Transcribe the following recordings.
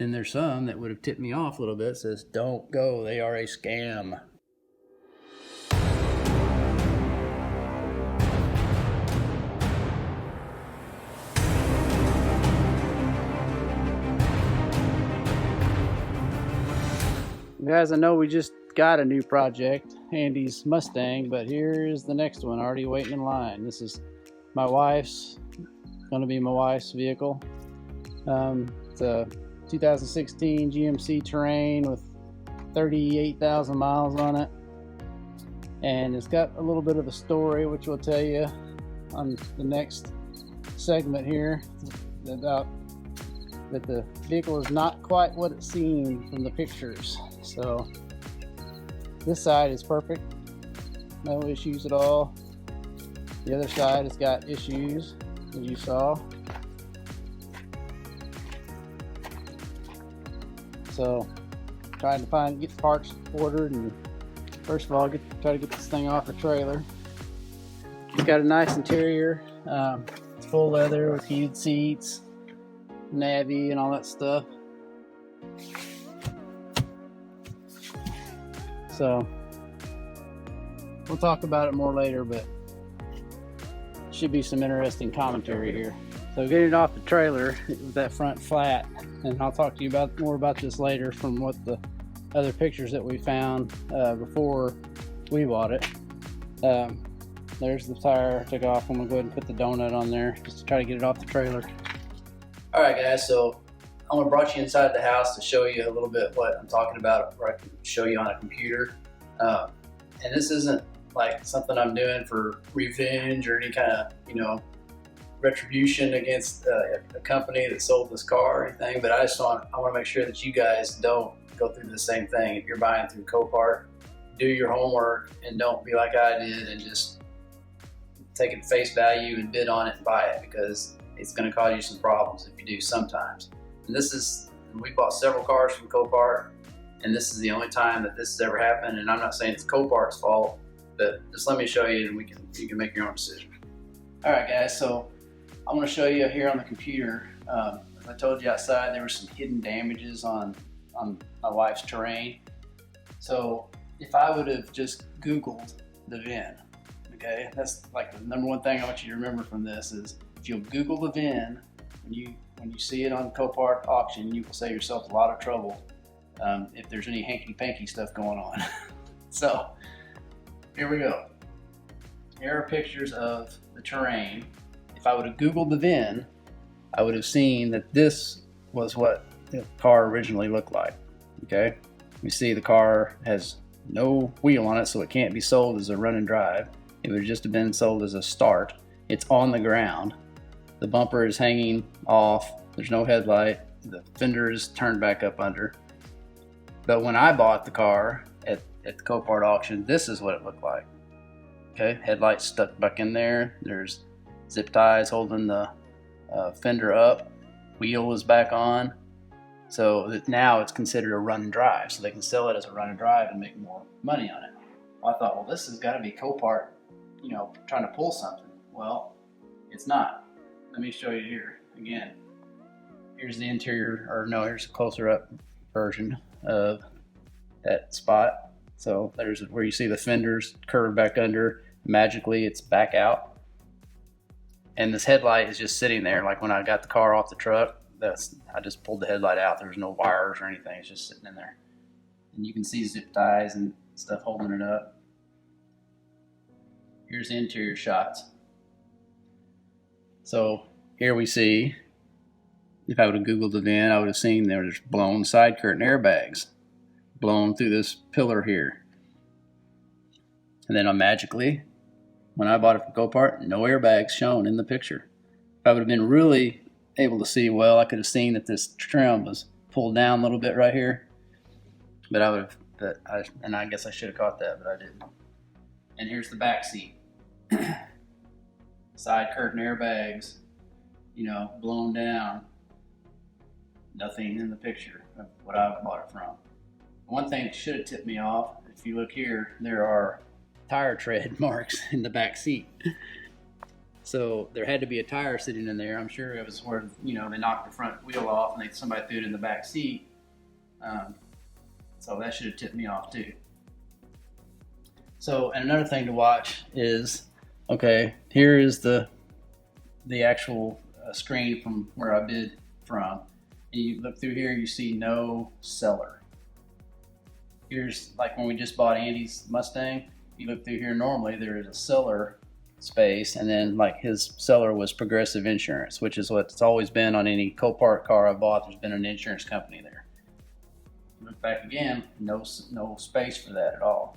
then there's some that would have tipped me off a little bit. Says, don't go, they are a scam. Guys, I know we just got a new project, Andy's Mustang, but here's the next one already waiting in line. This is my wife's, going to be my wife's vehicle. It's a 2016 GMC Terrain with 38,000 miles on it, and it's got a little bit of a story which we'll tell you on the next segment here, about that the vehicle is not quite what it seemed from the pictures. So this side is perfect, no issues at all. The other side has got issues, as you saw. So trying to get parts ordered, and first of all try to get this thing off the trailer. It's got a nice interior. It's full leather with heated seats, navy, and all that stuff. So we'll talk about it more later, but should be some interesting commentary here. So getting it off the trailer with that front flat, and I'll talk to you more about this later from what the other pictures that we found before we bought it. There's the tire I took off. I'm gonna go ahead and put the donut on there just to try to get it off the trailer. All right, guys, so I'm gonna brought you inside the house to show you a little bit what I'm talking about, or I can show you on a computer. And this isn't like something I'm doing for revenge or any kind of, retribution against a company that sold this car or anything, but I want to make sure that you guys don't go through the same thing. If you're buying through Copart, do your homework and don't be like I did and just take it at face value and bid on it and buy it, because it's going to cause you some problems if you do sometimes. And we bought several cars from Copart, and this is the only time that this has ever happened. And I'm not saying it's Copart's fault, but just let me show you, and you can make your own decision. All right, guys, so I'm going to show you here on the computer. As I told you outside, there were some hidden damages on my wife's Terrain. So if I would have just Googled the VIN, okay, that's like the number one thing I want you to remember from this is, if you'll Google the VIN, when you see it on Copart auction, you will save yourself a lot of trouble if there's any hanky-panky stuff going on. So here we go. Here are pictures of the Terrain. If I would have Googled the VIN, I would have seen that this was what the car originally looked like. Okay, you see the car has no wheel on it, so it can't be sold as a run and drive. It would just have been sold as a start. It's on the ground. The bumper is hanging off. There's no headlight. The fender is turned back up under. But when I bought the car at the Copart auction, this is what it looked like. Okay, headlights stuck back in there. There's zip ties holding the fender up. Wheel is back on. So now it's considered a run and drive. So they can sell it as a run and drive and make more money on it. Well, I thought, well, this has got to be Copart, trying to pull something. Well, it's not. Let me show you here again. Here's the interior, here's a closer up version of that spot. So there's where you see the fenders curved back under. Magically, it's back out. And this headlight is just sitting there. Like when I got the car off the truck, I just pulled the headlight out. There's no wires or anything. It's just sitting in there. And you can see zip ties and stuff holding it up. Here's the interior shots. So here we see, if I would have Googled the VIN, I would have seen there's blown side curtain airbags blown through this pillar here. And then magically, when I bought it from Copart, no airbags shown in the picture. If I would have been really able to see well, I could have seen that this trim was pulled down a little bit right here. But I guess I should have caught that, but I didn't. And here's the back seat. Side curtain airbags, blown down. Nothing in the picture of what I bought it from. One thing that should have tipped me off, if you look here, there are tire tread marks in the back seat. So there had to be a tire sitting in there. I'm sure it was where, they knocked the front wheel off and somebody threw it in the back seat. So that should have tipped me off too. So, and another thing to watch is, okay, here is the actual screen from where I bid from. And you look through here, you see no seller. Here's like when we just bought Andy's Mustang. You look through here, normally there is a seller space, and then like his seller was Progressive Insurance, which is what it's always been on any Copart car I bought. There's been an insurance company there. Look back again, no space for that at all.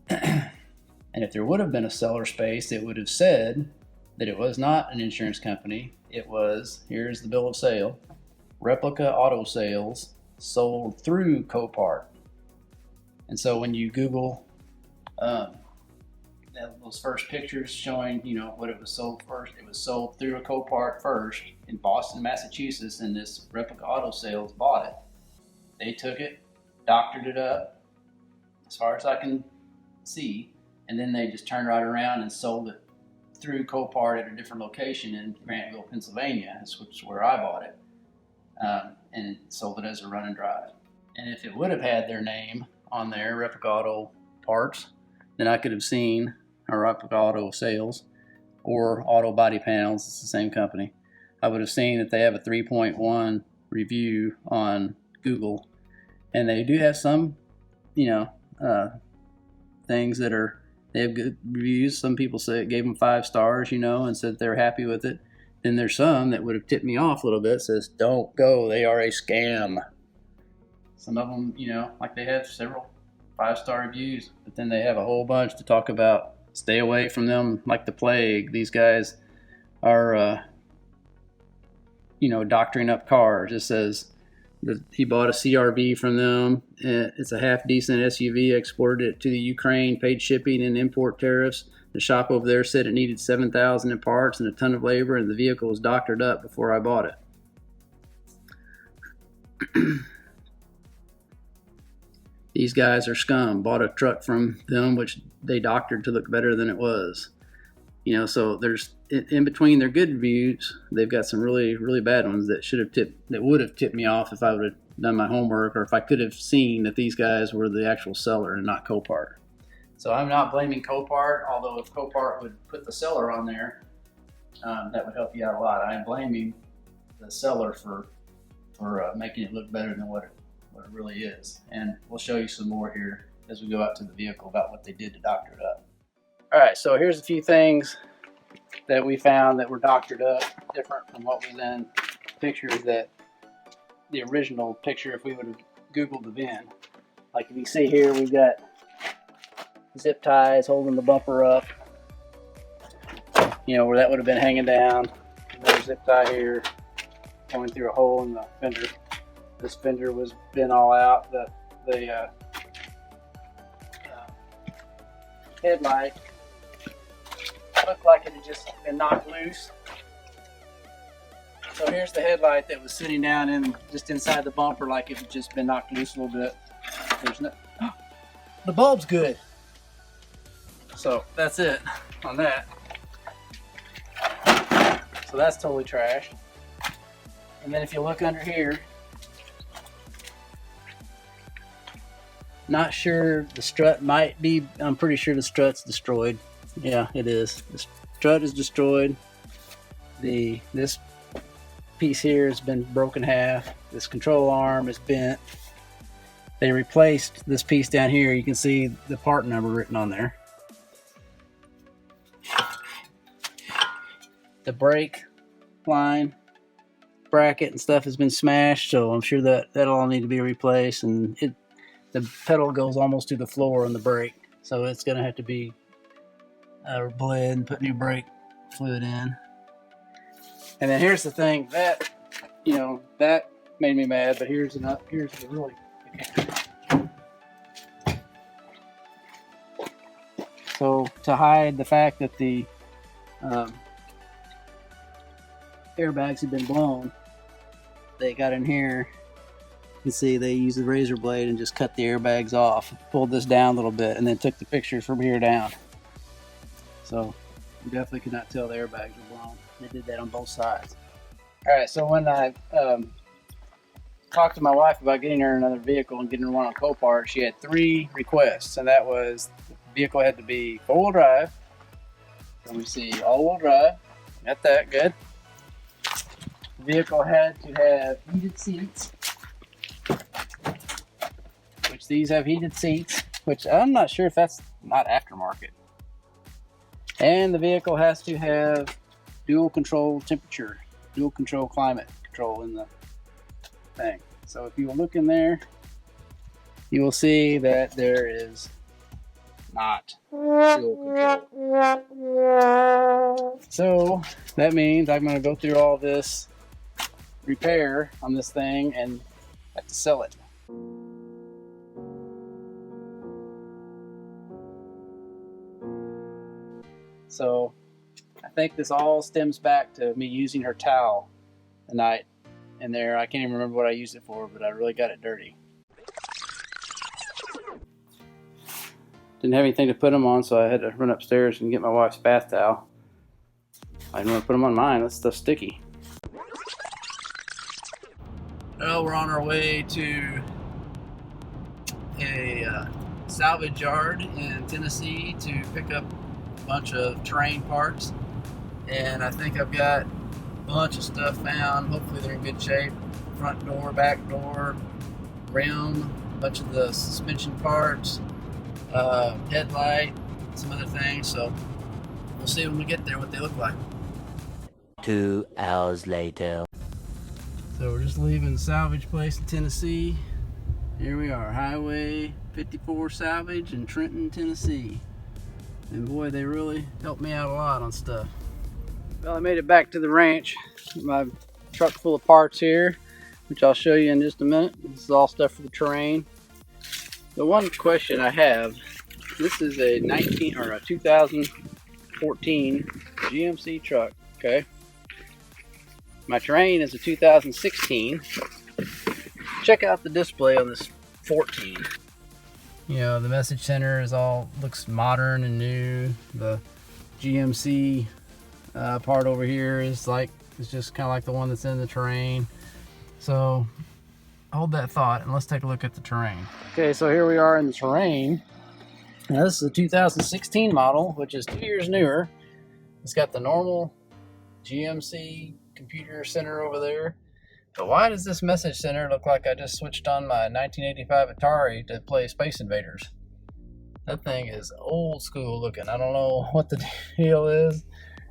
And if there would have been a seller space, it would have said that it was not an insurance company. It was, here's the bill of sale, Replica Auto Sales, sold through Copart. And so when you Google those first pictures showing, what it was sold first, it was sold through a Copart first in Boston, Massachusetts, and this Replica Auto Sales bought it. They took it, doctored it up, as far as I can see, and then they just turned right around and sold it through Copart at a different location in Grantville, Pennsylvania, which is where I bought it, and sold it as a run and drive. And if it would have had their name on there, Replica Auto Parts, then I could have seen, or Replica Auto Sales, or Auto Body Panels, it's the same company. I would have seen that they have a 3.1 review on Google, and they do have some, things that they have good reviews. Some people say it gave them 5 stars, and said they're happy with it. Then there's some that would have tipped me off a little bit, says, don't go, they are a scam. Some of them, like they have several 5-star reviews, but then they have a whole bunch to talk about. Stay away from them like the plague. These guys are, doctoring up cars. It says that he bought a CRV from them. It's a half-decent SUV, exported it to the Ukraine, paid shipping and import tariffs. The shop over there said it needed $7,000 in parts and a ton of labor, and the vehicle was doctored up before I bought it. These guys are scum. Bought a truck from them, which they doctored to look better than it was. So there's in between their good reviews, they've got some really, really bad ones that would have tipped me off if I would have done my homework, or if I could have seen that these guys were the actual seller and not Copart. So I'm not blaming Copart, although if Copart would put the seller on there, that would help you out a lot. I am blaming the seller for making it look better than what it really is. And we'll show you some more here as we go out to the vehicle about what they did to doctor it up. All right, so here's a few things that we found that were doctored up, different from what was in pictures that the original picture if we would have Googled the VIN. Like if you see here, we've got zip ties holding the bumper up, where that would have been hanging down. Another zip tie here going through a hole in the fender. This fender was been all out. The headlight looked like it had just been knocked loose. So here's the headlight that was sitting down just inside the bumper, like it had just been knocked loose a little bit. The bulb's good. So that's it on that. So that's totally trash. And then if you look under here, not sure, the strut might be, I'm pretty sure the strut's destroyed. Yeah, it is. The strut is destroyed. This piece here has been broken half. This control arm is bent. They replaced this piece down here. You can see the part number written on there. The brake line bracket and stuff has been smashed, so I'm sure that'll all need to be replaced. And the pedal goes almost to the floor on the brake, so it's going to have to be bled and put new brake fluid in. And then here's the thing that that made me mad, but here's the really so to hide the fact that the airbags had been blown, they got in here. You can see they used the razor blade and just cut the airbags off, pulled this down a little bit, and then took the pictures from here down. So You definitely could not tell the airbags were blown. They did that on both sides. All right, so when I talked to my wife about getting her another vehicle and getting her one on Copart, she had 3 requests, and that was the vehicle had to be 4-wheel drive. Let me see, all-wheel drive. Got that, good. The vehicle had to have heated seats, which these have heated seats, which I'm not sure if that's not aftermarket. And the vehicle has to have dual control temperature, dual control climate control in the thing. So if you will look in there, you will see that there is not dual control. So that means I'm going to go through all this repair on this thing and have to sell it. So I think this all stems back to me using her towel the night in there. I can't even remember what I used it for, but I really got it dirty. Didn't have anything to put them on, so I had to run upstairs and get my wife's bath towel. I didn't want to put them on mine. That stuff's sticky. Well, we're on our way to a salvage yard in Tennessee to pick up a bunch of terrain parts, and I think I've got a bunch of stuff found. Hopefully they're in good shape. Front door, back door, rim, a bunch of the suspension parts, headlight, some other things. So we'll see when we get there what they look like. 2 hours later. So we're just leaving the salvage place in Tennessee. Here we are, Highway 54 Salvage in Trenton, Tennessee. And boy, they really helped me out a lot on stuff. Well, I made it back to the ranch. My truck full of parts here, which I'll show you in just a minute. This is all stuff for the terrain. The one question I have, this is a 2014 GMC truck, okay? My terrain is a 2016. Check out the display on this 14. You know, the message center looks modern and new. The GMC part over here is just kind of like the one that's in the terrain. So hold that thought and let's take a look at the terrain. Okay, so here we are in the terrain. Now this is a 2016 model, which is 2 years newer. It's got the normal GMC computer center over there. But why does this message center look like I just switched on my 1985 Atari to play Space Invaders? That thing is old school looking. I don't know what the deal is.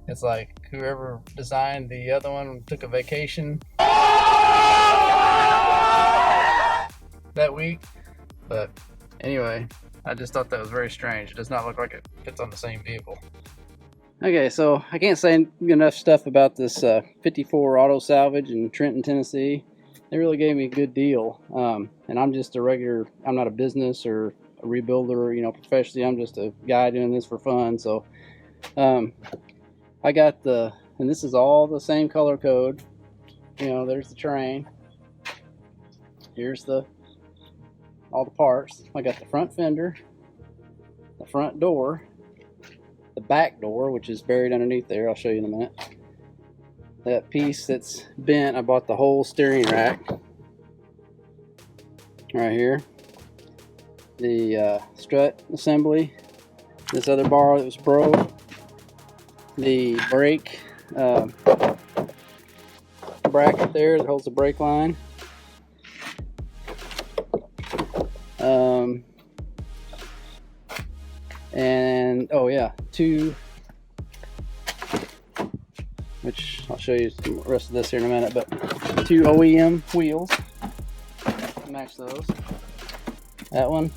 It's like whoever designed the other one took a vacation that week. But anyway, I just thought that was very strange. It does not look like it fits on the same vehicle. Okay, so I can't say enough stuff about this 54 Auto Salvage in Trenton, Tennessee. They really gave me a good deal. And I'm just a regular, I'm not a business or a rebuilder, you know, professionally. I'm just a guy doing this for fun. So I got and this is all the same color code. You know, there's the terrain. Here's all the parts. I got the front fender, the front door, the back door, which is buried underneath there. I'll show you in a minute. That piece that's bent, I bought the whole steering rack right here. The strut assembly, this other bar that was broke, the brake bracket there that holds the brake line, and oh yeah, which I'll show you the rest of this here in a minute, but 2 OEM wheels, match those, that one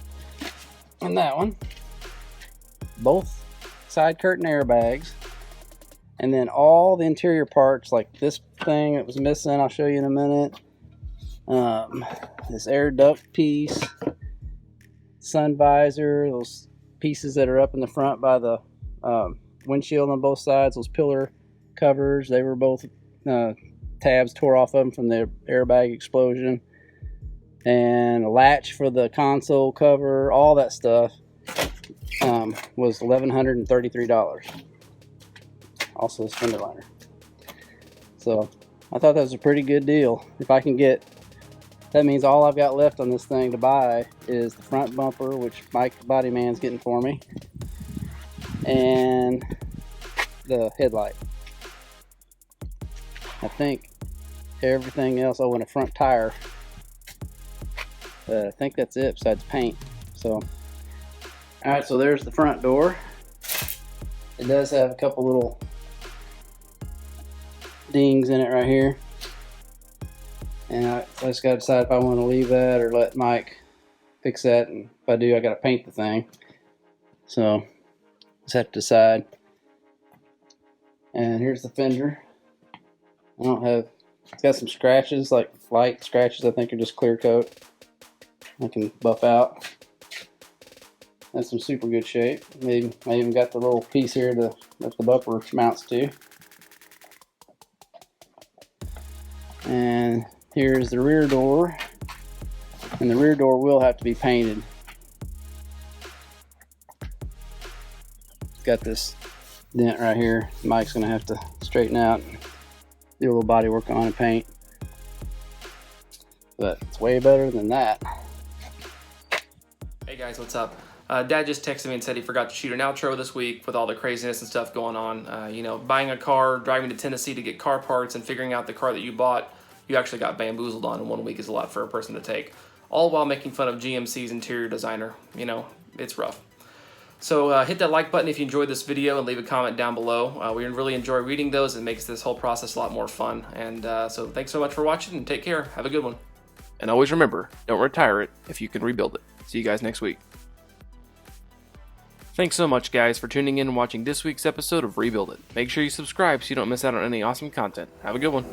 and that one, both side curtain airbags, and then all the interior parts like this thing that was missing, I'll show you in a minute, this air duct piece, sun visor, those pieces that are up in the front by the windshield on both sides, those pillar covers, they were both tabs tore off of them from the airbag explosion, and a latch for the console cover, all that stuff was $1,133. also this fender liner. So I thought that was a pretty good deal. If I can get, that means all I've got left on this thing to buy is the front bumper, which Mike Body Man's getting for me, and the headlight. I think everything else, oh, and a front tire. I think that's it besides paint. So, alright, so there's the front door. It does have a couple little dings in it right here. And I just got to decide if I want to leave that or let Mike fix that. And if I do, I got to paint the thing. So, just have to decide. And here's the fender. I don't have, it's got some scratches, like light scratches, I think are just clear coat. I can buff out. That's some super good shape. Maybe I even got the little piece here that the bumper mounts to. And here's the rear door. And the rear door will have to be painted. It's got this dent right here. Mike's gonna have to straighten out and do a little body work on and paint. But it's way better than that. Hey guys, what's up? Dad just texted me and said he forgot to shoot an outro this week with all the craziness and stuff going on. You know, buying a car, driving to Tennessee to get car parts, and figuring out the car that you bought, you actually got bamboozled on in 1 week is a lot for a person to take. All while making fun of GMC's interior designer. You know, it's rough. So hit that like button if you enjoyed this video and leave a comment down below. We really enjoy reading those. It makes this whole process a lot more fun. And so thanks so much for watching and take care. Have a good one. And always remember, don't retire it if you can rebuild it. See you guys next week. Thanks so much, guys, for tuning in and watching this week's episode of Rebuild It. Make sure you subscribe so you don't miss out on any awesome content. Have a good one.